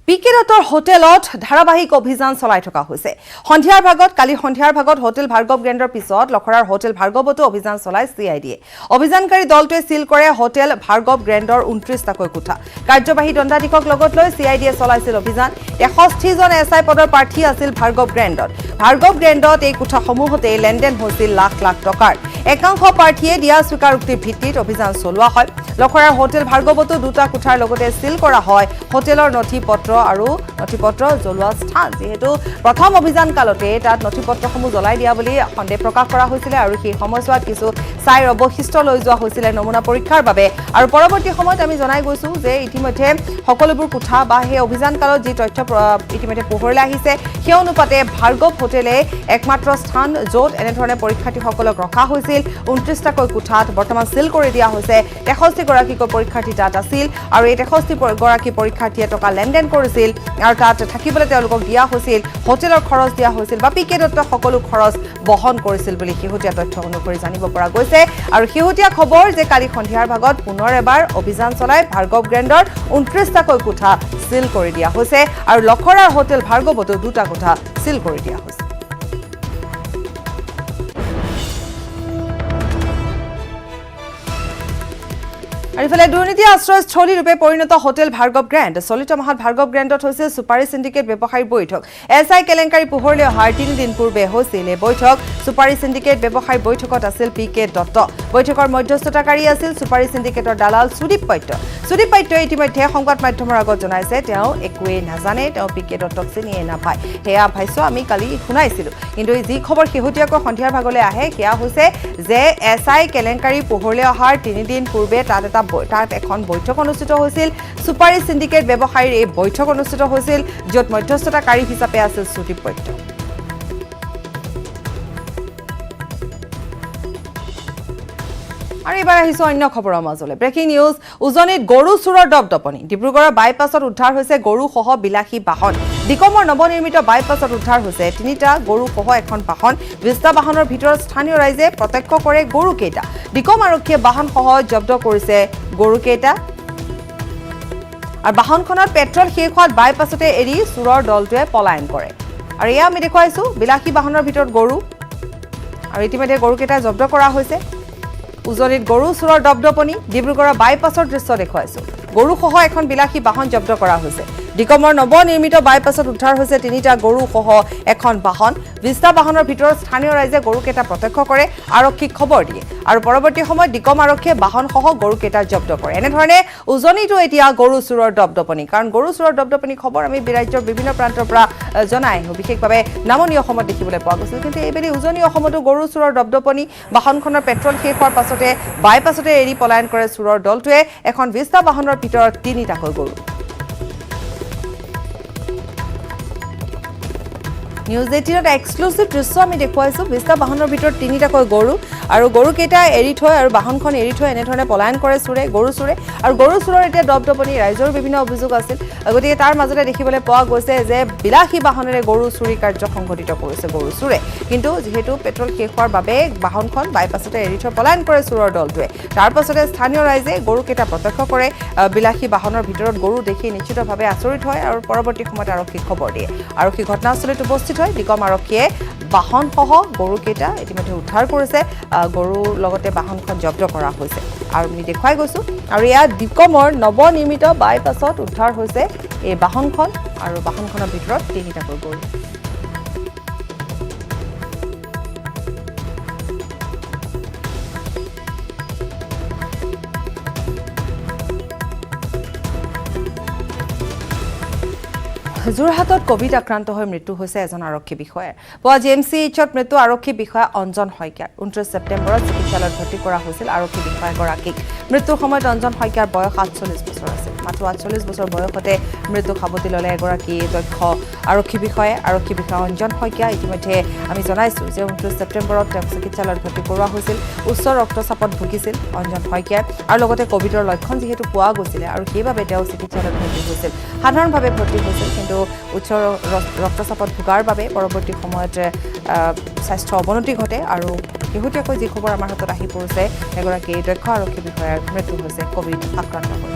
পিকে দত্তৰ হোটেলত ধাৰাবাহিক অভিযান চলাই থকা হৈছে। কালি সন্ধিয়াৰ ভাগত হোটেল ভাৰ্গৱ গ্ৰেণ্ডৰ পিছত লখৰাৰ হোটেল ভাৰ্গৱতো অভিযান চলাই চিআইডিয়ে। অভিযানকাৰী দলটোৱে সিল কৰে হোটেল ভাৰ্গৱ গ্ৰেণ্ডৰ 29টাকৈ কোঠা। কাৰ্যবাহী দণ্ডাধীশক লগত লৈ চিআইডিয়ে চলাইছিল অভিযান। 63জন এছআই পদৰ প্ৰাৰ্থী আছিল ভাৰ্গৱ গ্ৰেণ্ডত। ভাৰ্গৱ গ্ৰেণ্ডত এই কোঠাসমূহতে লেনদেন হৈছিল লাখ লাখ টকাৰ। একাংশ প্ৰাৰ্থীয়ে দিয়া স্বীকাৰোক্তিৰ ভিত্তিত অভিযান চলোৱা হয়। লখৰাৰ হোটেল ভাৰ্গৱতো 2টা কোঠাৰ লগতে সিল কৰা হয় হোটেলৰ নথিপত্ৰ আৰু নথিপত্ৰ জ্বলোৱা স্থান। যিহেতু প্ৰথম অভিযান কালতে তাত নথিপত্ৰসমূহ জ্বলাই দিয়া বুলি সন্দেহ প্ৰকাশ কৰা হৈছিল আৰু সেই সময়ছোৱাত কিছু ছাইৰ অৱশিষ্ট লৈ যোৱা হৈছিল নমুনা পৰীক্ষাৰ বাবে। আৰু পৰৱৰ্তী সময়ত আমি জনাই গৈছো যে ইতিমধ্যে সকলোবোৰ কোঠা বা সেই অভিযান কালত যি তথ্য ইতিমধ্যে পোহৰলৈ আহিছে সেই অনুপাতে ভাৰ্গৱ হোটেলে একমাত্ৰ স্থান য'ত এনেধৰণে পৰীক্ষাৰ্থীসকলক ৰখা হৈছিল। 29টাকৈ কোঠাত বৰ্তমান সিল কৰি দিয়া হৈছে। 63গৰাকীকৈ পৰীক্ষাৰ্থী তাত আছিল আৰু এই 63গৰাকী পৰীক্ষাৰ্থীয়ে টকা লেনদেন কৰিছিল আৰু তাত থাকিবলৈ তেওঁলোকক দিয়া হৈছিল, হোটেলৰ খৰচ দিয়া হৈছিল বা পিকে দত্ত সকলো খৰচ বহন কৰিছিল বুলি শেহতীয়া তথ্য অনুসৰি জানিব পৰা গৈছে। আৰু শেহতীয়া খবৰ যে কালি সন্ধিয়াৰ ভাগত পুনৰ এবাৰ অভিযান চলাই ভাৰ্গৱ গ্ৰেণ্ডৰ 29টাকৈ কোঠা সিল কৰি দিয়া হৈছে আৰু লখৰাৰ হোটেল ভাৰ্গৱতো 2টা কোঠা সিল কৰি দিয়া হৈছে। আৰু ইফালে দুৰ্নীতি আশ্ৰয়স্থলীৰূপে পৰিণত হোটেল ভাৰ্গৱ গ্ৰেণ্ড। চলিত মাহত ভাৰ্গৱ গ্ৰেণ্ডত হৈছিল ছুপাৰী সিন্ডিকেট ব্যৱসায়ীৰ বৈঠক। এছআই কেলেংকাৰী পোহৰলৈ অহাৰ 3 দিন পূৰ্বে হৈছিল এই বৈঠক। ছুপাৰী সিন্ডিকেট ব্যৱসায়ীৰ বৈঠকত আছিল পিকে দত্ত। বৈঠকৰ মধ্যস্থতাকাৰী আছিল ছুপাৰী সিন্ডিকেটৰ দালাল সুদীপ পাত্য। সুদীপ পাত্যই ইতিমধ্যে সংবাদ মাধ্যমৰ আগত জনাইছে তেওঁ একোৱেই নাজানে, তেওঁ পিকে দত্তক চিনিয়ে নাপায়। সেয়া ভাষ্য আমি কালি শুনাইছিলোঁ। কিন্তু যি খবৰ শেহতীয়াকৈ সন্ধিয়াৰ ভাগলৈ আহে সেয়া হৈছে যে এছআই কেলেংকাৰী পোহৰলৈ অহাৰ 3 দিন পূৰ্বে তাত এখন বৈঠক অনুষ্ঠিত হৈছিল। ছুপাৰী সিন্ডিকেট ব্যৱসায়ীৰ এই বৈঠক অনুষ্ঠিত হৈছিল য'ত মধ্যস্থতাকাৰী হিচাপে আছিল সুদীপ পাত্য। আৰু এবাৰ আহিছো অন্য খবৰৰ মাজলৈ। ব্ৰেকিং নিউজ, উজনিত গৰু চোৰৰ দপদপনি। ডিব্ৰুগড়ৰ বাইপাছত উদ্ধাৰ হৈছে গৰুসহ বিলাসী বাহন। ডিকমৰ নৱনিৰ্মিত বাইপাছত উদ্ধাৰ হৈছে 3টা গৰুসহ এখন বাহন। 20টা বাহনৰ ভিতৰত স্থানীয় ৰাইজে প্ৰত্যক্ষ কৰে গৰুকেইটা। ডিকম আৰক্ষীয়ে বাহনসহ জব্দ কৰিছে গৰুকেইটা। আৰু বাহনখনত পেট্ৰল শেষ হোৱাত বাইপাছতে এৰি চোৰৰ দলটোৱে পলায়ন কৰে। আৰু এয়া আমি দেখুৱাইছো বিলাসী বাহনৰ ভিতৰত গৰু আৰু ইতিমধ্যে গৰুকেইটা জব্দ কৰা হৈছে। উজনিত গৰু চোৰৰ দপদপনি। ডিব্ৰুগড়ৰ বাইপাছৰ দৃশ্য দেখুৱাইছো। গৰুসহ এখন বিলাসী বাহন জব্দ কৰা হৈছে। ডিকমৰ নৱনিৰ্মিত বাইপাছত উদ্ধাৰ হৈছে 3টা গৰুসহ এখন বাহন। 20টা বাহনৰ ভিতৰত স্থানীয় ৰাইজে গৰুকেইটা প্ৰত্যক্ষ কৰে, আৰক্ষীক খবৰ দিয়ে আৰু পৰৱৰ্তী সময়ত ডিকম আৰক্ষীয়ে বাহনসহ গৰুকেইটা জব্দ কৰে। এনেধৰণে উজনিতো এতিয়া গৰু চোৰৰ দপদপনি। কাৰণ গৰু চোৰৰ দপদপনি খবৰ আমি ৰাজ্যৰ বিভিন্ন প্ৰান্তৰ পৰা জনাই আহোঁ। বিশেষভাৱে নামনি অসমত দেখিবলৈ পোৱা গৈছিল, কিন্তু এইবেলি উজনি অসমতো গৰু চোৰৰ দপদপনি। বাহনখনৰ পেট্ৰল শেষ হোৱাৰ পাছতে বাইপাছতে এৰি পলায়ন কৰে চোৰৰ দলটোৱে। এখন 20টা বাহনৰ ভিতৰত 3টাকৈ গৰু। নিউজ 18ত এক্সক্লুচিভ দৃশ্য আমি দেখুৱাইছো। 20টা বাহনৰ ভিতৰত 3টাকৈ গৰু আৰু গৰুকেইটা এৰি থৈ আৰু বাহনখন এৰি থৈ এনেধৰণে পলায়ন কৰে গৰু চোৰে। আৰু গৰু চোৰৰ এতিয়া দপদপনি। ৰাইজৰ বিভিন্ন অভিযোগ আছিল, গতিকে তাৰ মাজতে দেখিবলৈ পোৱা গৈছে যে বিলাসী বাহনেৰে গৰু চুৰি কাৰ্য সংঘটিত কৰিছে গৰু চোৰে। কিন্তু যিহেতু পেট্ৰল শেষ হোৱাৰ বাবে বাহনখন বাইপাছতে এৰি থৈ পলায়ন কৰে চোৰৰ দলটোৱে। তাৰ পাছতে স্থানীয় ৰাইজে গৰুকেইটা প্ৰত্যক্ষ কৰে। বিলাসী বাহনৰ ভিতৰত গৰু দেখি নিশ্চিতভাৱে আচৰিত হয় আৰু পৰৱৰ্তী সময়ত আৰক্ষীক খবৰ দিয়ে। আৰক্ষী ঘটনাস্থলীত উপস্থিত হয়। ডিকম আৰক্ষীয়ে বাহনসহ গৰুকেইটা ইতিমধ্যে উদ্ধাৰ কৰিছে। গৰুৰ লগতে বাহনখন জব্দ কৰা হৈছে আৰু আমি দেখুৱাই গৈছো। আৰু এয়া ডিকমৰ নৱনিৰ্মিত বাইপাছত উদ্ধাৰ হৈছে এই বাহনখন আৰু বাহনখনৰ ভিতৰত 3টাকৈ গৰু। যোৰহাটত কোভিড আক্ৰান্ত হৈ মৃত্যু হৈছে এজন আৰক্ষী বিষয়াৰ। পুৱা GMCHত মৃত্যু আৰক্ষী বিষয়া অঞ্জন শইকীয়াৰ। 29 ছেপ্টেম্বৰত চিকিৎসালয়ত ভৰ্তি কৰা হৈছিল আৰক্ষী বিষয়াগৰাকীক। মৃত্যুৰ সময়ত অঞ্জন শইকীয়াৰ বয়স 48 বছৰ আছিল। মাত্ৰ 48 বছৰ বয়সতে মৃত্যু সাৱটি ল'লে এগৰাকী দক্ষ আৰক্ষী বিষয়াই। আৰক্ষী বিষয়া অঞ্জন শইকীয়া ইতিমধ্যে আমি জনাইছোঁ যে 29 ছেপ্টেম্বৰত তেওঁক চিকিৎসালয়ত ভৰ্তি কৰোৱা হৈছিল। উচ্চ ৰক্তচাপত ভুগিছিল অঞ্জন শইকীয়াই আৰু লগতে কোভিডৰ লক্ষণ যিহেতু পোৱা গৈছিলে আৰু সেইবাবে তেওঁ চিকিৎসালয়ত ভৰ্তি হৈছিল। সাধাৰণভাৱে ভৰ্তি হৈছিল, কিন্তু উচ্চ ৰক্তচাপত ভোগাৰ বাবে পৰৱৰ্তী সময়ত স্বাস্থ্য অৱনতি ঘটে আৰু শেহতীয়াকৈ যি খবৰ আমাৰ হাতত আহি পৰিছে এগৰাকী দক্ষ আৰক্ষী বিষয়াৰ মৃত্যু হৈছে কোভিড আক্ৰান্ত হৈ।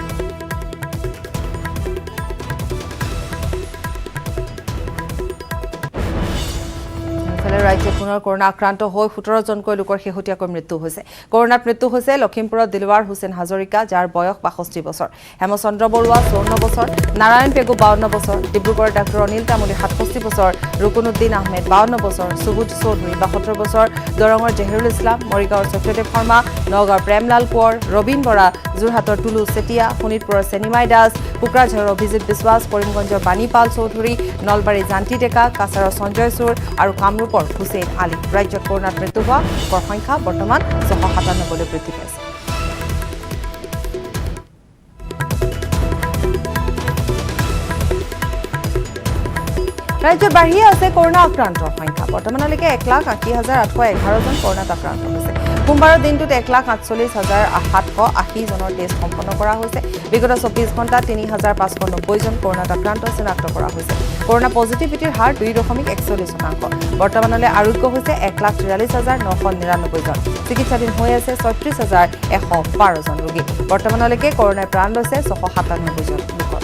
ৰাজ্যত পুনৰ কৰনা আক্ৰান্ত হৈ 17 জনকৈ লোকৰ শেহতীয়াকৈ মৃত্যু হৈছে। কৰনাত মৃত্যু হৈছে লখিমপুৰত দিলৱাৰ হুছেইন হাজৰিকা, যাৰ বয়স 62 বছৰ, হেমচন্দ্ৰ বৰুৱা 54 বছৰ, নাৰায়ণ পেগু 52 বছৰ, ডিব্ৰুগড়ৰ ডাক্তৰ অনিল তামুলী 67 বছৰ, ৰুকুনুদ্দিন আহমেদ 52 বছৰ, সুবোধ চৌধুৰী 72 বছৰ, দৰঙৰ জহিৰুল ইছলাম, মৰিগাঁৱৰ সত্যদেৱ শৰ্মা, নগাঁৱৰ প্ৰেমলাল কোঁৱৰ, ৰবীন বৰা, যোৰহাটৰ টুলু চেতিয়া, শোণিতপুৰৰ চেনিমাই দাস, কোকৰাঝাৰৰ অভিজিত বিশ্বাস, কৰিমগঞ্জৰ বাণীপাল চৌধুৰী, নলবাৰীৰ জান্তি ডেকা, কাছাৰৰ সঞ্জয় চুৰ আৰু কামৰূপৰ হুছেইন আলী। ৰাজ্যত কৰনাত মৃত্যু হোৱা লোকৰ সংখ্যা বৰ্তমান 697লৈ বৃদ্ধি পাইছে। ৰাজ্যত বাঢ়িয়ে আছে কৰনা আক্ৰান্তৰ সংখ্যা। বৰ্তমানলৈকে 1,80,811 জন কৰনাত আক্ৰান্ত হৈছে। সোমবাৰৰ দিনটোত 1,48,780 জনৰ টেষ্ট সম্পন্ন কৰা হৈছে। বিগত 24 ঘণ্টাত 3,590 জন কৰনাত আক্ৰান্ত চিনাক্ত কৰা হৈছে। কৰনা পজিটিভিটিৰ হাৰ 2.41%। বৰ্তমানলৈ আৰোগ্য হৈছে 1,43,999 জন। চিকিৎসাধীন হৈ আছে 36,112 জন ৰোগী। বৰ্তমানলৈকে কৰনাই প্ৰাণ লৈছে 697 জন লোকৰ।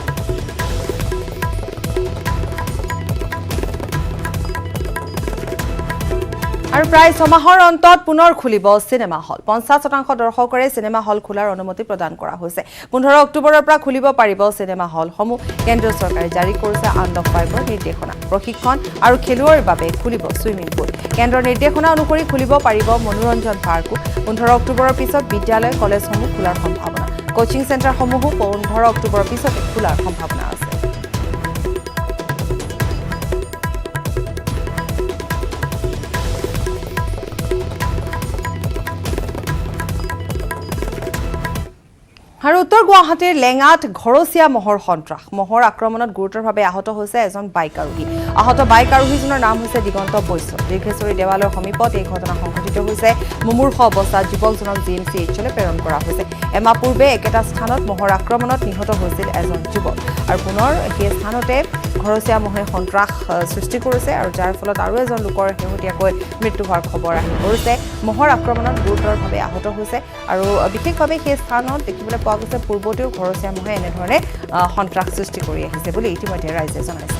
আৰু প্ৰায় 6 মাহৰ অন্তত পুনৰ খুলিব চিনেমা হল। 50% দৰ্শকৰে চিনেমা হল খোলাৰ অনুমতি প্ৰদান কৰা হৈছে। 15 অক্টোবৰৰ পৰা খুলিব পাৰিব চিনেমা হলসমূহ। কেন্দ্ৰীয় চৰকাৰে জাৰি কৰিছে আনলক 5ৰ নিৰ্দেশনা। প্ৰশিক্ষণ আৰু খেলুৱৈৰ বাবে খুলিব ছুইমিং পুল। কেন্দ্ৰৰ নিৰ্দেশনা অনুসৰি খুলিব পাৰিব মনোৰঞ্জন পাৰ্কো। 15 অক্টোবৰৰ পিছত বিদ্যালয় কলেজসমূহ খোলাৰ সম্ভাৱনা। কোচিং চেণ্টাৰসমূহো 15 অক্টোবৰৰ পিছতে খোলাৰ সম্ভাৱনা আছে। আৰু উত্তৰ গুৱাহাটীৰ লেঙাত ঘৰচীয়া মহৰ সন্ত্ৰাস। মহৰ আক্ৰমণত গুৰুতৰভাৱে আহত হৈছে এজন বাইক আৰোহী। আহত বাইক আৰোহীজনৰ নাম হৈছে দিগন্ত বৈশ্য। দীৰ্ঘেশ্বৰী দেৱালয়ৰ সমীপত এই ঘটনা সংঘটিত হৈছে। মুমূৰ্ষ অৱস্থাত যুৱকজনক GMCHলৈ প্ৰেৰণ কৰা হৈছে। এমাহ পূৰ্বে একেটা স্থানত মহৰ আক্ৰমণত নিহত হৈছিল এজন যুৱক। আৰু পুনৰ সেই স্থানতে ঘৰচীয়া মহে সন্ত্ৰাস সৃষ্টি কৰিছে, আৰু যাৰ ফলত আৰু এজন লোকৰ শেহতীয়াকৈ মৃত্যু হোৱাৰ খবৰ আহি পৰিছে। মহৰ আক্ৰমণত গুৰুতৰভাৱে আহত হৈছে, আৰু বিশেষভাৱে সেই স্থানত দেখিবলৈ পোৱা গৈছে পূৰ্বতেও ঘৰচীয়া মহে এনেধৰণে সন্ত্ৰাস সৃষ্টি কৰি আহিছে বুলি ইতিমধ্যে ৰাইজে জনাইছে।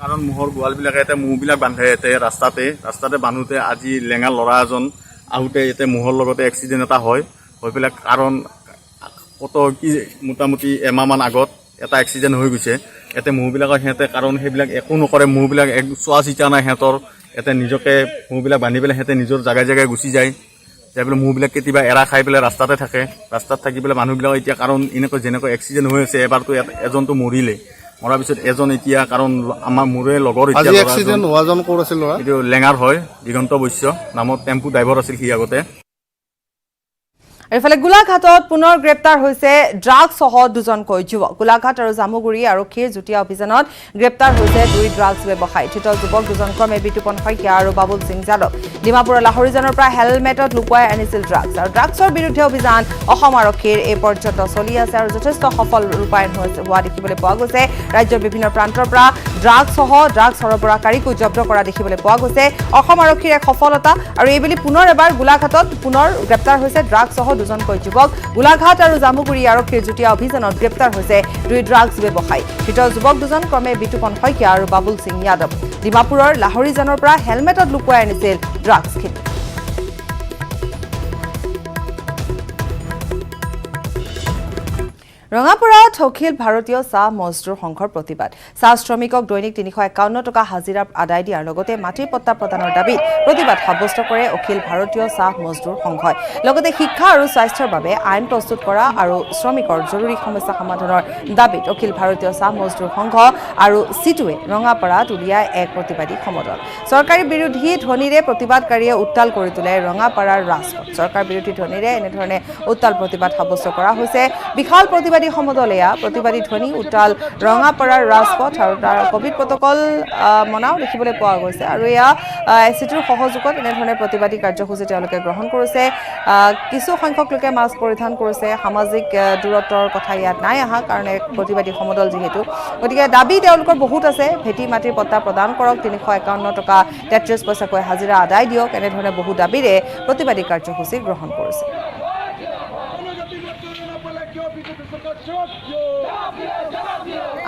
কাৰণ মহৰ গোৱালবিলাকে ইয়াতে মহবিলাক বান্ধে ৰাস্তাতে বান্ধোতে আজি লেঙা ল'ৰা এজন আহোঁতে ইয়াতে মহৰ লগতে এক্সিডেণ্ট এটা হৈ পেলাই কাৰণ কত কি মোটামুটি এমাহমান আগত এটা এক্সিডেণ্ট হৈ গৈছে। ইয়াতে মহবিলাকৰ সিহঁতে কাৰণ সেইবিলাক একো নকৰে, মহবিলাক এক চোৱা চিতা নাই সিহঁতৰ। ইয়াতে নিজকে মহবিলাক বান্ধি পেলাই সিহঁতে নিজৰ জেগাই গুচি যায়। যাই পেলাই মহবিলাক কেতিয়াবা এৰা খাই পেলাই ৰাস্তাতে থাকে। ৰাস্তাত থাকি পেলাই মানুহবিলাকৰ এতিয়া কাৰণ যেনেকৈ এক্সিডেণ্ট হৈ আছে, এবাৰতো এজনটো মৰিলে, মৰাৰ পিছত এজন এতিয়া কাৰণ আমাৰ মোৰে লগৰ এতিয়া এইটো লেঙাৰ হয়, দিগন্ত বৈশ্য নামত টেম্পু ড্ৰাইভাৰ আছিল সি আগতে। ইফালে গোলাঘাটত পুনৰ গ্ৰেপ্তাৰ হৈছে ড্ৰাগছসহ 2জনকৈ যুৱক। গোলাঘাট আৰু জামুগুৰি আৰক্ষীৰ যুটীয়া অভিযানত গ্ৰেপ্তাৰ হৈছে 2 ড্ৰাগছ ব্যৱসায়ী। ধৃত যুৱক 2জন ক্ৰমে বিতুপন শইকীয়া আৰু বাবুল সিং যাদৱ। ডিমাপুৰৰ লাহৰীজানৰ পৰা হেলমেটত লুকুৱাই আনিছিল ড্ৰাগছ। আৰু ড্ৰাগছৰ বিৰুদ্ধে অভিযান অসম আৰক্ষীৰ এই পৰ্যন্ত চলি আছে, আৰু যথেষ্ট সফল ৰূপায়ণ হোৱা দেখিবলৈ পোৱা গৈছে। ৰাজ্যৰ বিভিন্ন প্ৰান্তৰ পৰা ড্ৰাগছসহ ড্ৰাগছ সৰবৰাহকাৰীকো জব্দ কৰা দেখিবলৈ পোৱা গৈছে। অসম আৰক্ষীৰ এক সফলতা, আৰু এইবেলি পুনৰ এবাৰ গোলাঘাটত পুনৰ গ্ৰেপ্তাৰ হৈছে ড্ৰাগছসহ 2জনকৈ যুৱক। গোলাঘাট আৰু জামুগুৰি আৰক্ষীৰ যুটীয়া অভিযানত গ্ৰেপ্তাৰ হৈছে 2 ড্ৰাগছ ব্যৱসায়ী। ধৃত যুৱক 2জন ক্ৰমে বিতুপন শইকীয়া আৰু বাবুল সিং যাদৱ। ডিমাপুৰৰ লাহৰীজানৰ পৰা হেলমেটত লুকুৱাই আনিছিল ড্ৰাগছখিনি। ৰঙাপাৰাত অখিল ভাৰতীয় চাহ মজদুৰ সংঘৰ প্ৰতিবাদ। চাহ শ্ৰমিকক দৈনিক 351 টকা হাজিৰা আদায় দিয়াৰ লগতে মাটিৰ পট্টা প্ৰদানৰ দাবীত প্ৰতিবাদ সাব্যস্ত কৰে অখিল ভাৰতীয় চাহ মজদুৰ সংঘই। লগতে শিক্ষা আৰু স্বাস্থ্যৰ বাবে আইন প্ৰস্তুত কৰা আৰু শ্ৰমিকৰ জৰুৰী সমস্যা সমাধানৰ দাবীত অখিল ভাৰতীয় চাহ মজদুৰ সংঘ আৰু চিটুৱে ৰঙাপাৰাত উলিয়াই এক প্ৰতিবাদী সমদল। চৰকাৰী বিৰোধী ধ্বনিৰে প্ৰতিবাদকাৰীয়ে উত্তাল কৰি তোলে ৰঙাপাৰাৰ ৰাজপথ। চৰকাৰ বিৰোধী ধ্বনিৰে এনেধৰণে উত্তাল প্ৰতিবাদ সাব্যস্ত কৰা হৈছে। বিশাল প্ৰতিবাদী সমদল এয়া প্ৰতিবাদী ধ্বনি উত্তাল ৰঙাপাৰাৰ ৰাজপথ, আৰু তাৰ কোভিড প্ৰটকল মনাও দেখিবলৈ পোৱা গৈছে। আৰু এয়া চিটুৰ সহযোগত এনেধৰণে প্ৰতিবাদী কাৰ্যসূচী তেওঁলোকে গ্ৰহণ কৰিছে। কিছু সংখ্যক লোকে মাস্ক পৰিধান কৰিছে। সামাজিক দূৰত্বৰ কথা ইয়াত নাই অহা, কাৰণ এক প্ৰতিবাদী সমদল যিহেতু, গতিকে দাবী তেওঁলোকৰ বহুত আছে। ভেটি মাটিৰ পট্টা প্ৰদান কৰক, 351 টকা 33 পইচাকৈ হাজিৰা আদায় দিয়ক, এনেধৰণে বহু দাবীৰে প্ৰতিবাদী কাৰ্যসূচী গ্ৰহণ কৰিছে।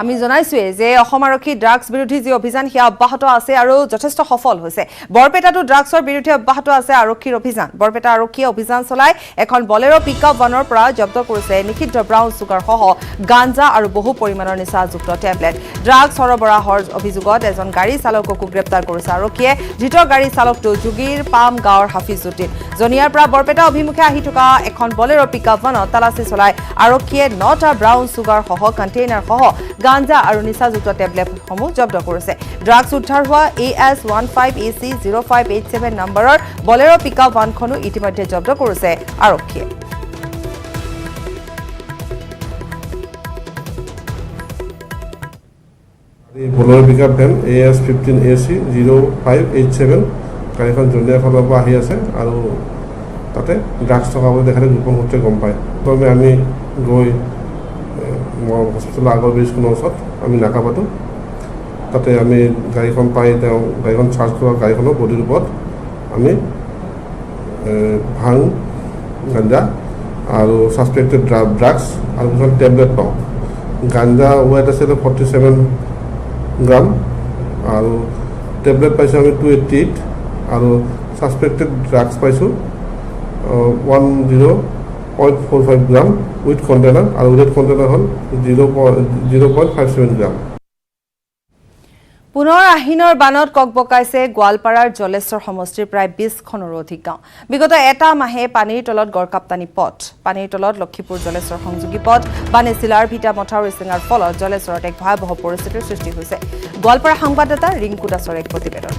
আমি জনাইছোৱে যে অসম আৰক্ষী ড্ৰাগছ বিৰোধী যি অভিযান সেয়া অব্যাহত আছে আৰু যথেষ্ট সফল হৈছে বৰপেটাটো ড্ৰাগছৰ বিৰুদ্ধে অব্যাহত আছে আৰক্ষীৰ অভিযান বৰপেটা আৰক্ষীয়ে অভিযান চলাই এখন বলেৰো পিকআপ ভনৰ পৰা জব্দ কৰিছে নিষিদ্ধ ব্ৰাউন চুগাৰ সহ গাঞ্জা আৰু বহু পৰিমাণৰ নিচাযুক্ত টেবলেট ড্ৰাগছ সৰবৰাহৰ অভিযোগত এজন গাড়ী চালককো গ্ৰেপ্তাৰ কৰিছে আৰক্ষীয়ে ধৃত গাড়ী চালকটো যোগীৰ পাম গাঁৱৰ হাফিজুদ্দিন জনিয়াৰ পৰা বৰপেটা অভিমুখে আহি থকা এখন বলেৰো পিকআপ ভনত তালাচী চলাই আৰক্ষীয়ে 9টা ব্ৰাউন চুগাৰ সহ কণ্টেইনাৰ সহ গাঞ্জা আৰু নিচাযুক্ত টেবলেটসমূহ জব্দ কৰিছে ড্ৰাগছ উদ্ধাৰ হোৱা AS15AC0587 নম্বৰৰ বলেৰো পিকআপ ভানখনো ইতিমধ্যে জব্দ কৰিছে আৰক্ষীয়ে বলেৰো পিকআপ ভেন AS15AC0587 গাড়ীখন জনিয়াৰ ফালৰ পৰা আহি আছে আৰু তাতে ড্ৰাগছ থকা বুলি দেখালে গোপন সূত্ৰে গম পায় প্ৰথমে আমি গৈ হস্পিটেলৰ আগৰ ব্ৰিজখনৰ ওচৰত আমি নাকা পাতোঁ তাতে আমি গাড়ীখন পাই তেওঁ গাড়ীখন চাৰ্জ কৰা গাড়ীখনৰ বডিৰ ওপৰত আমি ভাং গাঞ্জা আৰু ছাছপেক্টেড ড্ৰাগছ আৰু কিছুমান টেবলেট পাওঁ গাঞ্জা ৱেট আছিলে 47 গ্ৰাম আৰু টেবলেট পাইছোঁ আমি 288 আৰু ছাছপেক্টেড ড্ৰাগছ পাইছোঁ 10.45 গ্ৰাম উইথ কণ্টেইনাৰ আৰু উইথ কণ্টেইনাৰ হ'ল 0.57 গ্ৰাম পুনৰ আহিনৰ বানত ককবকাইছে গোৱালপাৰাৰ জলেশ্বৰ সমষ্টিৰ প্ৰায় 20খনৰো অধিক গাঁও বিগত এটা মাহে পানীৰ তলত গড়কাপ্তানি পথ পানীৰ তলত লক্ষীপুৰ জলেশ্বৰ সংযোগী পথ বানে চিলাৰ ভিটা মথাউৰি চিঙাৰ ফলত জলেশ্বৰত এক ভয়াৱহ পৰিস্থিতিৰ সৃষ্টি হৈছে গোৱালপাৰা সংবাদদাতা ৰিংকু দাসৰ এক প্ৰতিবেদন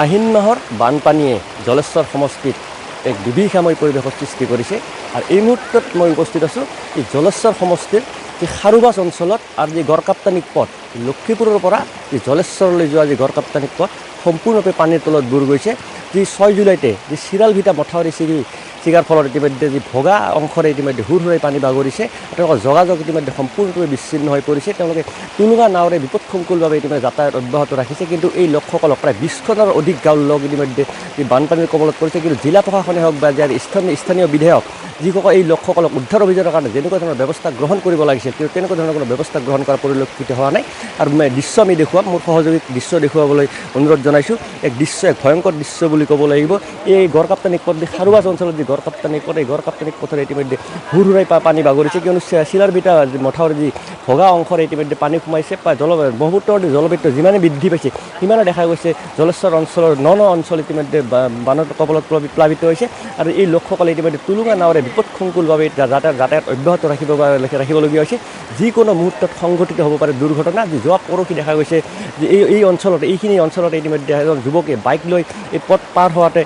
আহিন মাহৰ বানপানীয়ে জলেশ্বৰ সমষ্টিত এক বিভীষিকাময় পৰিৱেশৰ সৃষ্টি কৰিছে আৰু এই মুহূৰ্তত মই উপস্থিত আছোঁ এই জলেশ্বৰ সমষ্টিৰ যি খাৰুবাজ অঞ্চলত আৰু যি গড়কাপ্তানিক পথ লক্ষীপুৰৰ পৰা যি জলেশ্বৰলৈ যোৱা যি গড়কাপ্তানিক পথ সম্পূৰ্ণৰূপে পানীৰ তলত বুৰ গৈছে যি 6 জুলাইতে যি চিৰাল ভিটা মথাউৰি ছিগাৰ ফলত ইতিমধ্যে যি ভগা অংশৰে ইতিমধ্যে হুৰহুৰাই পানী বাগৰিছে তেওঁলোকৰ যোগাযোগ ইতিমধ্যে সম্পূৰ্ণৰূপে বিচ্ছিন্ন হৈ পৰিছে তেওঁলোকে টুলুঙা নাৱেৰে বিপদসংকুলভাৱে ইতিমধ্যে যাতায়াত অব্যাহত ৰাখিছে কিন্তু এই লোকসকলক প্ৰায় 20খনৰ অধিক গাঁৱৰ লোক ইতিমধ্যে যি বানপানীৰ কবলত পৰিছে কিন্তু জিলা প্ৰশাসনে হওক বা যাৰ স্থানীয় বিধায়ক যিসকল এই লোকসকলক উদ্ধাৰ অভিযানৰ কাৰণে যেনেকুৱা ধৰণৰ ব্যৱস্থা গ্ৰহণ কৰিব লাগিছিল কিন্তু তেনেকুৱা ধৰণৰ কোনো ব্যৱস্থা গ্ৰহণ কৰা পৰিলক্ষিত হোৱা নাই আৰু দৃশ্য আমি দেখুৱাম মোৰ সহযোগীক দৃশ্য দেখুৱাবলৈ অনুৰোধ জনাইছোঁ এক ভয়ংকৰ দৃশ্য বুলি ক'ব লাগিব এই গড়কাপ্তানিক পথ খাৰুবাজ অঞ্চলত যি গড়কাপ্তানিক পথ এই গড়কাপ্তানিক পথৰ ইতিমধ্যে হুৰহুৰাই পানী বাগৰিছে কিয়নো চিলাৰ ভিটা মথাউৰি যি ভগা অংশৰে ইতিমধ্যে পানী সোমাইছে ব্ৰহ্মপুত্ৰৰ জলবিদ্যুৎ যিমানে বৃদ্ধি পাইছে সিমানে দেখা গৈছে জলেশ্বৰ অঞ্চলৰ ন অঞ্চল ইতিমধ্যে বানৰ কবলত প্লাবিত হৈছে আৰু এই লোকসকলে ইতিমধ্যে টুলুঙা নাৱেৰে বিপদসংকুলভাৱে যাতায়াত অব্যাহত ৰাখিবলগীয়া হৈছে যিকোনো মুহূৰ্তত সংঘটিত হ'ব পাৰে দুৰ্ঘটনা যি যোৱা পৰহি দেখা গৈছে যে এইখিনি অঞ্চলত ইতিমধ্যে এজন যুৱকে বাইক লৈ এই পথ পাৰ হোৱাতে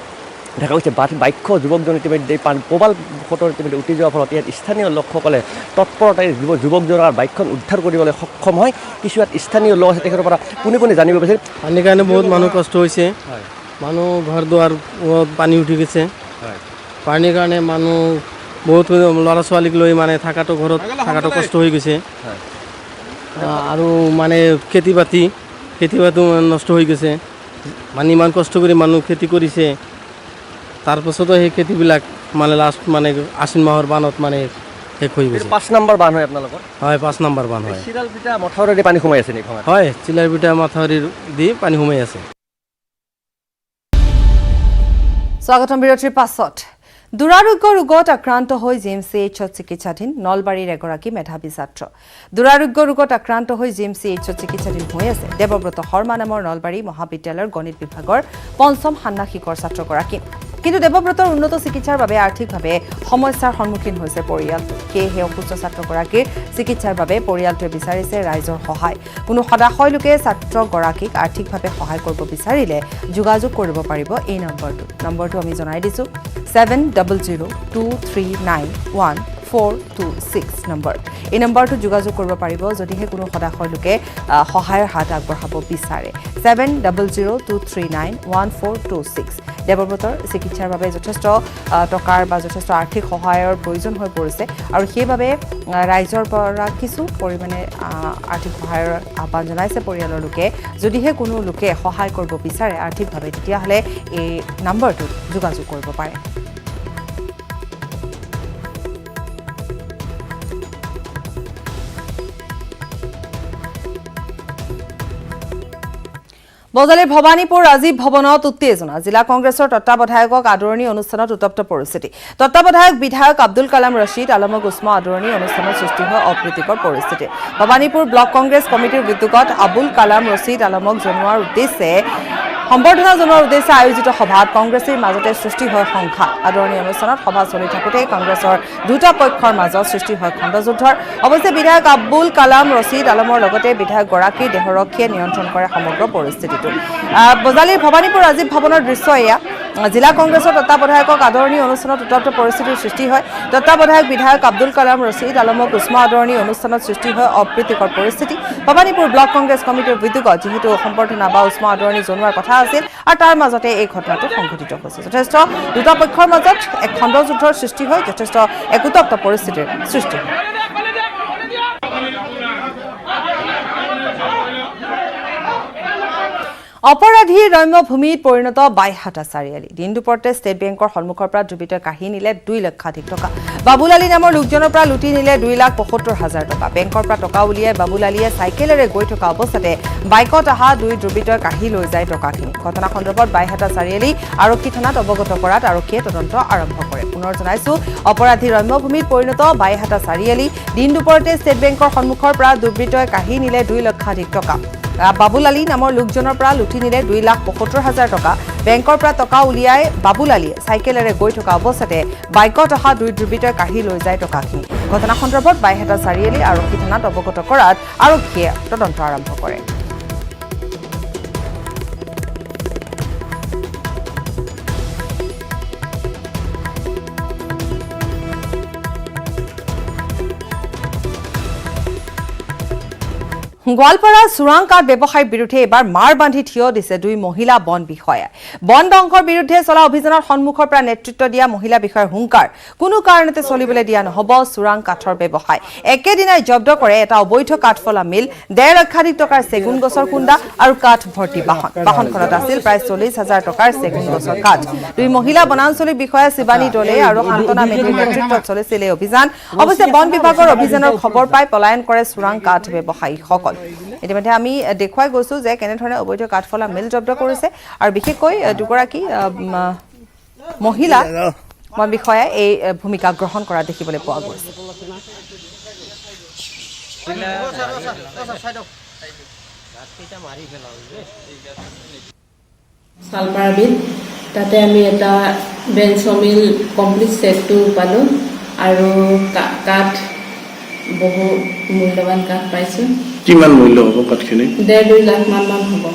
দেখা গৈছে বাইকখন যুৱকজন ইতিমধ্যে প্ৰবাল ফটোৰ ইতিমধ্যে উঠি যোৱাৰ ফলত ইয়াত স্থানীয় লোকসকলে তৎপৰতাৰে যুৱকজনৰ বাইকখন উদ্ধাৰ কৰিবলৈ সক্ষম হয় কিছু ইয়াত স্থানীয় লোক আছে তেখেতৰ পৰা পোনে জানিব পাৰিছে পানীৰ কাৰণে বহুত মানুহ কষ্ট হৈছে মানুহ ঘৰ দুৱাৰ পানী উঠি গৈছে পানীৰ কাৰণে মানুহ বহুত ল'ৰা ছোৱালীক লৈ মানে থকাটো ঘৰত থকাটো কষ্ট হৈ গৈছে আৰু মানে খেতি বাতি নষ্ট হৈ গৈছে মানে ইমান কষ্ট কৰি মানুহ খেতি কৰিছে তাৰপাছতো সেই খেতিবিলাক মানে লাষ্ট মানে আশ্বিন মাহৰ বানত মানে শেষ হৈ গৈছে 5 নম্বৰ বান হয় আপোনালোকৰ হয় 5 নম্বৰ বান হয় চিলাৰ ভিটা মথাউৰিৰে পানী সোমাই আছে নেকি হয় চিলাৰ ভিটা মথাউৰি দি পানী সোমাই আছে স্বাগতম বিৰতিৰ পাছত দুৰাৰোগ্য ৰোগত আক্ৰান্ত হৈ জিএমচিএইচত চিকিৎসাধীন নলবাৰীৰ এগৰাকী মেধাৱী ছাত্ৰ দুৰাৰোগ্য ৰোগত আক্ৰান্ত হৈ জিএমচিএইচত চিকিৎসাধীন হৈ আছে দেৱব্ৰত শৰ্মা নামৰ নলবাৰী মহাবিদ্যালয়ৰ গণিত বিভাগৰ 5ম ষান্মাসিকৰ ছাত্ৰগৰাকী কিন্তু দেৱব্ৰতৰ উন্নত চিকিৎসাৰ বাবে আৰ্থিকভাৱে সমস্যাৰ সন্মুখীন হৈছে পৰিয়ালটো সেয়েহে অসুস্থ ছাত্ৰগৰাকীৰ চিকিৎসাৰ বাবে পৰিয়ালটোৱে বিচাৰিছে ৰাইজৰ সহায় কোনো সদাশয় লোকে ছাত্ৰগৰাকীক আৰ্থিকভাৱে সহায় কৰিব বিচাৰিলে যোগাযোগ কৰিব পাৰিব এই নম্বৰটো আমি জনাই দিছোঁ 70023914 1426 নম্বৰ। এই নম্বৰটো যোগাযোগ কৰিব পাৰিব যদিহে কোনো সদাশয় লোকে সহায়ৰ হাত আগবঢ়াব বিচাৰে। 7002391426। দেৱব্ৰতৰ চিকিৎসাৰ বাবে যথেষ্ট টকাৰ বা যথেষ্ট আৰ্থিক সহায়ৰ প্ৰয়োজন হৈ পৰিছে আৰু সেইবাবে ৰাইজৰ পৰা কিছু পৰিমাণে আৰ্থিক সহায়ৰ আহ্বান জনাইছে পৰিয়ালৰ লোকে। যদিহে কোনো লোকে সহায় কৰিব বিচাৰে আৰ্থিকভাৱে তেতিয়াহ'লে এই নম্বৰটোত যোগাযোগ কৰিব পাৰে। বজালীৰ ভৱানীপুৰ ৰাজীৱ ভৱনত উত্তেজনা। জিলা কংগ্ৰেছৰ তত্ত্বাৱধায়কক আদৰণি অনুষ্ঠানত উত্তপ্ত পৰিস্থিতি। তত্ত্বাৱধায়ক বিধায়ক আব্দুল কালাম ৰছিদ আলমক উষ্ম আদৰণি অনুষ্ঠানত সৃষ্টি হয় অপ্ৰীতিকৰ পৰিস্থিতি। ভৱানীপুৰ ব্লক কংগ্ৰেছ কমিটিৰ উদ্যোগত আবুল কালাম ৰছিদ আলমক সম্বৰ্ধনা জনোৱাৰ উদ্দেশ্যে আয়োজিত সভাত কংগ্ৰেছীৰ মাজতে সৃষ্টি হয় সংঘাত। আদৰণি অনুষ্ঠানত সভা চলি থাকোঁতে কংগ্ৰেছৰ দুটা পক্ষৰ মাজত সৃষ্টি হয় খণ্ডযুদ্ধৰ। অৱশ্যে বিধায়ক আব্দুল কালাম ৰছিদ আলমৰ লগতে বিধায়কগৰাকীৰ দেহৰক্ষীয়ে নিয়ন্ত্ৰণ কৰে সমগ্ৰ পৰিস্থিতিটো। বজালীৰ ভৱানীপুৰ ৰাজীৱ ভৱনৰ দৃশ্য এয়া। জিলা কংগ্ৰেছৰ তত্ত্বাৱধায়কক আদৰণি অনুষ্ঠানত উত্তপ্ত পৰিস্থিতিৰ সৃষ্টি হয়। তত্ত্বাৱধায়ক বিধায়ক আব্দুল কালাম ৰছিদ আলমক উষ্ম আদৰণি অনুষ্ঠানত সৃষ্টি হয় অপ্ৰীতিকৰ পৰিস্থিতি। ভৱানীপুৰ ব্লক কংগ্ৰেছ কমিটিৰ উদ্যোগত যিহেতু সম্বৰ্ধনা বা উষ্ম আদৰণি জনোৱাৰ কথা আছিল আৰু তাৰ মাজতে এই ঘটনাটো সংঘটিত হৈছে। যথেষ্ট দুটা পক্ষৰ মাজত এক খণ্ডযুদ্ধৰ সৃষ্টি হয়, যথেষ্ট এক উত্তপ্ত পৰিস্থিতিৰ সৃষ্টি হয়। অপৰাধীৰ ৰম্য ভূমিত পৰিণত বাইহাটা চাৰিআলি। দিন দুপৰতে ষ্টেট বেংকৰ সন্মুখৰ পৰা দুৰ্বৃত্তই কাঢ়ি নিলে 2 লক্ষাধিক টকা। বাবুল আলী নামৰ লোকজনৰ পৰা লুটি নিলে 2,75,000 টকা। বেংকৰ পৰা টকা উলিয়াই বাবুল আলীয়ে চাইকেলেৰে গৈ থকা অৱস্থাতে বাইকত অহা 2 দুৰ্বৃত্তই কাঢ়ি লৈ যায় টকাখিনি। ঘটনা সন্দৰ্ভত বাইহাটা চাৰিআলি আৰক্ষী থানাত অৱগত কৰাত আৰক্ষীয়ে তদন্ত আৰম্ভ কৰে। পুনৰ জনাইছো, অপৰাধীৰ ৰম্য ভূমিত পৰিণত বাইহাটা চাৰিআলি। দিন দুপৰতে ষ্টেট বেংকৰ সন্মুখৰ পৰা দুৰ্বৃত্তই কাঢ়ি নিলে 2 লক্ষাধিক টকা। বাবুল আলী নামৰ লোকজনৰ পৰা লুটি নিলে 2,75,000 টকা। বেংকৰ পৰা টকা উলিয়াই বাবুল আলীয়ে চাইকেলেৰে গৈ থকা অৱস্থাতে বাইকত অহা 2 দুৰ্বৃত্তই কাঢ়ি লৈ যায় টকাখিনি। ঘটনা সন্দৰ্ভত বাইহাটা চাৰিআলি আৰক্ষী থানাত অৱগত কৰাত আৰক্ষীয়ে তদন্ত আৰম্ভ কৰে। গোৱালপাৰা চোৰাং কাঠ ব্যৱসায়ীৰ বিৰুদ্ধে এবাৰ মাৰ বান্ধি থিয় দিছে 2 মহিলা বন বিষয়া। বন ধ্বংসৰ বিৰুদ্ধে চলা অভিযানৰ সন্মুখৰ পৰা নেতৃত্ব দিয়া মহিলা বিষয়াৰ হুংকাৰ, কোনো কাৰণতে চলিবলৈ দিয়া নহব চোৰাং কাঠৰ ব্যৱসায়। একেদিনাই জব্দ কৰে এটা অবৈধ কাঠফলা মিল, 1.5 লক্ষাধিক টকাৰ চেগুন গছৰ কুণ্ডা আৰু কাঠ ভৰ্তি বাহন। বাহনখনত আছিল প্ৰায় 40,000 টকাৰ চেগুন গছৰ কাঠ। 2 মহিলা বনাঞ্চলিক বিষয়া শিৱানী দলে আৰু শান্তনা মেধিৰ নেতৃত্বত চলিছিল এই অভিযান। অৱশ্যে বন বিভাগৰ অভিযানৰ খবৰ পাই পলায়ন কৰে চোৰাং কাঠ ব্যৱসায়ীসকল। ইতিমধ্যে আমি দেখুৱাই গৈছো যে কেনেধৰণে অবৈধ কাঠফলা মিল জব্দ কৰিছে আৰু বিশেষকৈ 2গৰাকী মহিলা বন বিষয়াই এই ভূমিকা গ্ৰহণ কৰা দেখিবলৈ পোৱা গৈছে। শালপাৰাবিধ তাতে আমি এটা বেঞ্চ মিল কমপ্লিট ছেটটো পালোঁ আৰু কাঠ বহু মূল্যৱান কাঠ পাইছোঁ। কিমান মূল্য হ'ব কাঠখিনি? 1.5-2 লাখ মান হ'ব।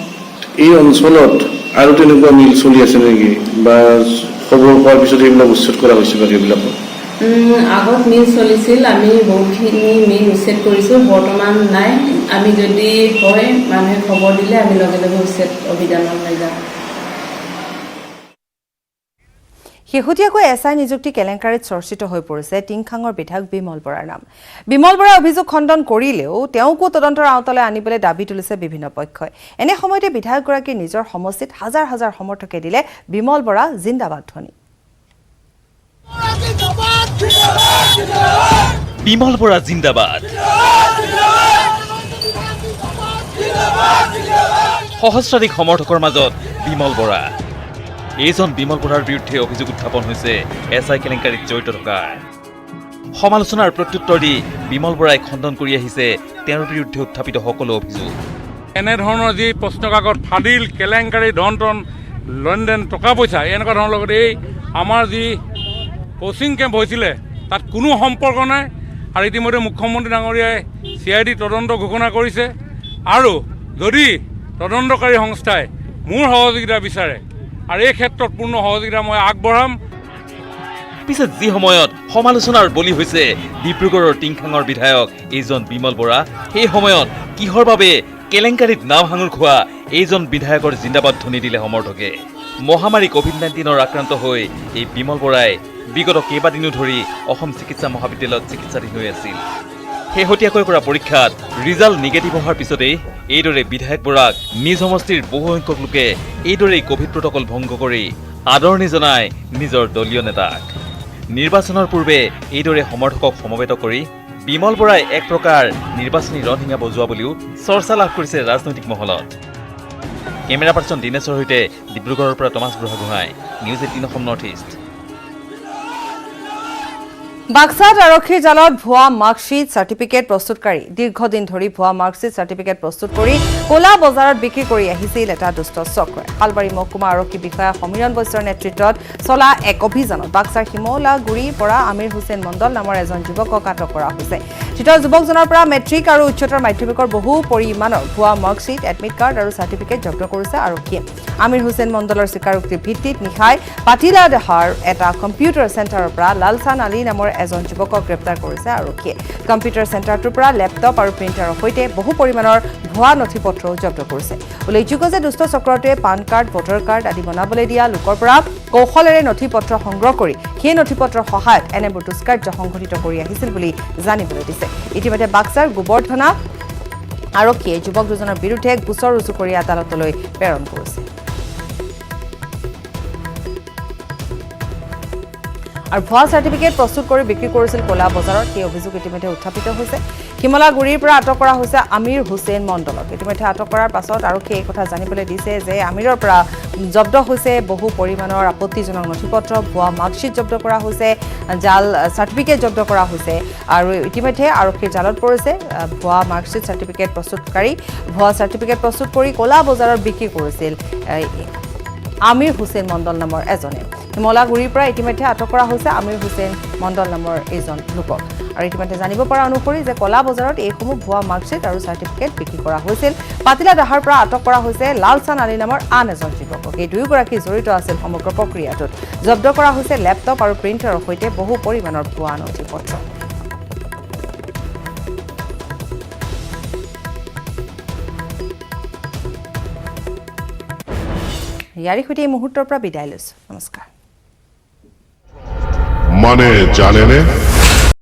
এই অঞ্চলত আৰু তেনেকুৱা মিল চলি আছে নেকি, বা খবৰ পোৱাৰ পিছত এইবিলাক উচ্ছেদ কৰা হৈছে বা সেইবিলাকত? আগত মিল চলিছিল, আমি বহুতখিনি মিল উচ্ছেদ কৰিছোঁ, বৰ্তমান নাই। আমি যদি হয় মানুহে খবৰ দিলে আমি লগে লগে উচ্ছেদ অভিযানলৈ যাম। শেহতীয়াকৈ এছআই নিযুক্তি কেলেংকাৰীত চৰ্চিত হৈ পৰিছে টিংখাঙৰ বিধায়ক বিমল বৰাৰ নাম। বিমল বৰাই অভিযোগ খণ্ডন কৰিলেও তেওঁকো তদন্তৰ আওতালৈ আনিবলৈ দাবী তুলিছে বিভিন্ন পক্ষই। এনে সময়তে বিধায়কগৰাকীৰ নিজৰ সমষ্টিত হাজাৰ হাজাৰ সমৰ্থকে দিলে বিমল বৰা জিন্দাবাদ ধ্বনি। বিমল বৰা জিন্দাবাদ। সহস্ৰাধিক সমৰ্থকৰ মাজত বিমল বৰা। এইজন বিমল বৰাৰ বিৰুদ্ধে অভিযোগ উত্থাপন হৈছে এছআই কেলেংকাৰীত জড়িত থকাৰ। সমালোচনাৰ প্ৰত্যুত্তৰ দি বিমল বৰাই খণ্ডন কৰি আহিছে তেওঁৰ বিৰুদ্ধে উত্থাপিত সকলো অভিযোগ। এনেধৰণৰ যি প্ৰশ্ন কাকত ফাদিল কেলেংকাৰী ধন লেনদেন টকা পইচা এনেকুৱা ধৰণৰ লগত এই আমাৰ যি কোচিং কেম্প হৈছিলে তাত কোনো সম্পৰ্ক নাই। আৰু ইতিমধ্যে মুখ্যমন্ত্ৰী ডাঙৰীয়াই CID তদন্ত ঘোষণা কৰিছে। আৰু যদি তদন্তকাৰী সংস্থাই মোৰ সহযোগিতা বিচাৰে আৰু এই ক্ষেত্ৰত পূৰ্ণ সহযোগিতা মই আগবঢ়াম। পিছে যি সময়ত সমালোচনাৰ বলি হৈছে ডিব্ৰুগড়ৰ টিংখাঙৰ বিধায়ক এইজন বিমল বৰা, সেই সময়ত কিহৰ বাবে কেলেংকাৰীত নাম সাঙুৰ খোৱা এইজন বিধায়কৰ জিন্দাবাদ ধ্বনি দিলে সমৰ্থকে। মহামাৰী কোভিড-19 আক্ৰান্ত হৈ এই বিমল বৰাই বিগত কেইবাদিনো ধৰি অসম চিকিৎসা মহাবিদ্যালয়ত চিকিৎসাধীন হৈ আছিল। শেহতীয়াকৈ কৰা পৰীক্ষাত ৰিজাল্ট নিগেটিভ হোৱাৰ পিছতেই এইদৰে বিধায়ক বৰাক নিজ সমষ্টিৰ বহুসংখ্যক লোকে এইদৰেই কোভিড প্ৰটকল ভংগ কৰি আদৰণি জনায় নিজৰ দলীয় নেতাক। নিৰ্বাচনৰ পূৰ্বে এইদৰে সমৰ্থকক সমবেত কৰি বিমল বৰাই এক প্ৰকাৰ নিৰ্বাচনী ৰণশিঙা বজোৱা বুলিও চৰ্চা লাভ কৰিছে ৰাজনৈতিক মহলত। কেমেৰা পাৰ্চন দিনেশৰ সৈতে ডিব্ৰুগড়ৰ পৰা Tomas Buragohain, news 18 Asom north east. বাক্সাত আৰক্ষীৰ জালত ভুৱা মাৰ্কশ্বিট চাৰ্টিফিকেট প্ৰস্তুতকাৰী দীৰ্ঘদিন ধৰি ভুৱা মাৰ্কশ্বিট চাৰ্টিফিকেট প্ৰস্তুত কৰি ক'লা বজাৰত বিক্ৰী কৰি আহিছিল এটা দুষ্ট চক্ৰই। শালবাৰী মহকুমা আৰক্ষী বিষয়া সমীৰণ বৈশ্যৰ নেতৃত্বত চলা এক অভিযানত বাক্সাৰ শিমলাগুৰিৰ পৰা আমিৰ হুছেইন মণ্ডল নামৰ এজন যুৱকক আটক কৰা হৈছে। ধৃত যুৱকজনৰ পৰা মেট্ৰিক আৰু উচ্চতৰ মাধ্যমিকৰ বহু পৰিমাণৰ ভুৱা মাৰ্কশ্বিট, এডমিট কাৰ্ড আৰু চাৰ্টিফিকেট জব্দ কৰিছে আৰক্ষীয়ে। আমিৰ হুছেইন মণ্ডলৰ স্বীকাৰোক্তিৰ ভিত্তিত নিশাই পাটিলাডাহাৰ এটা কম্পিউটাৰ চেণ্টাৰৰ পৰা লালচান আলী নামৰ এজন যুৱকক গ্ৰেপ্তাৰ কৰিছে আৰক্ষীয়ে। কম্পিউটাৰ চেণ্টাৰটোৰ পৰা লেপটপ আৰু প্ৰিণ্টাৰৰ সৈতে বহু পৰিমাণৰ ভুৱা নথি পত্ৰও জব্দ কৰিছে। উল্লেখযোগ্য যে দুষ্ট চক্ৰটোৱে পান কাৰ্ড, ভোটাৰ কাৰ্ড আদি বনাবলৈ দিয়া লোকৰ পৰা কৌশলেৰে নথি পত্ৰ সংগ্ৰহ কৰি সেই নথি পত্ৰৰ সহায়ত এনেবোৰ দুষ্কাৰ্য সংঘটিত কৰি আহিছিল বুলি জানিবলৈ দিছে। ইতিমধ্যে বাক্সাৰ গোবৰ্ধনা আৰক্ষীয়ে যুৱক দুজনৰ বিৰুদ্ধে গোচৰ ৰুজু কৰি আদালতলৈ প্ৰেৰণ কৰিছে। আৰু ভুৱা চাৰ্টিফিকেট প্ৰস্তুত কৰি বিক্ৰী কৰিছিল ক'লা বজাৰত, সেই অভিযোগ ইতিমধ্যে উত্থাপিত হৈছে। শিমলাগুৰিৰ পৰা আটক কৰা হৈছে আমিৰ হুছেইন মণ্ডলক। ইতিমধ্যে আটক কৰাৰ পাছত আৰক্ষীয়ে এই কথা জানিবলৈ দিছে যে আমিৰৰ পৰা জব্দ হৈছে বহু পৰিমাণৰ আপত্তিজনক নথি পত্ৰ, ভুৱা মাৰ্কশ্বিট জব্দ কৰা হৈছে, জাল চাৰ্টিফিকেট জব্দ কৰা হৈছে। আৰু ইতিমধ্যে আৰক্ষীৰ জালত পৰিছে ভুৱা মাৰ্কশ্বিট চাৰ্টিফিকেট প্ৰস্তুতকাৰী। ভুৱা চাৰ্টিফিকেট প্ৰস্তুত কৰি ক'লা বজাৰত বিক্ৰী কৰিছিল আমিৰ হুছেইন মণ্ডল নামৰ এজনে। শিমলাগুৰিৰ পৰা ইতিমধ্যে আটক কৰা হৈছে আমিৰ হুছেইন মণ্ডল নামৰ এইজন লোকক। আৰু ইতিমধ্যে জানিব পৰা অনুসৰি যে ক'লা বজাৰত এইসমূহ ভুৱা মাৰ্কশ্বিট আৰু চাৰ্টিফিকেট বিক্ৰী কৰা হৈছিল। পাতিলাডাহাৰ পৰা আটক কৰা হৈছে লালচান আলী নামৰ আন এজন যুৱকক। এই দুয়োগৰাকী জড়িত আছিল সমগ্ৰ প্ৰক্ৰিয়াটোত। জব্দ কৰা হৈছে লেপটপ আৰু প্ৰিণ্টাৰৰ সৈতে বহু পৰিমাণৰ ভুৱা নথি পত্ৰ। ইয়াৰ সৈতে এই মুহূৰ্তৰ পৰা বিদায় লৈছো। নমস্কাৰ। মানে জানেনে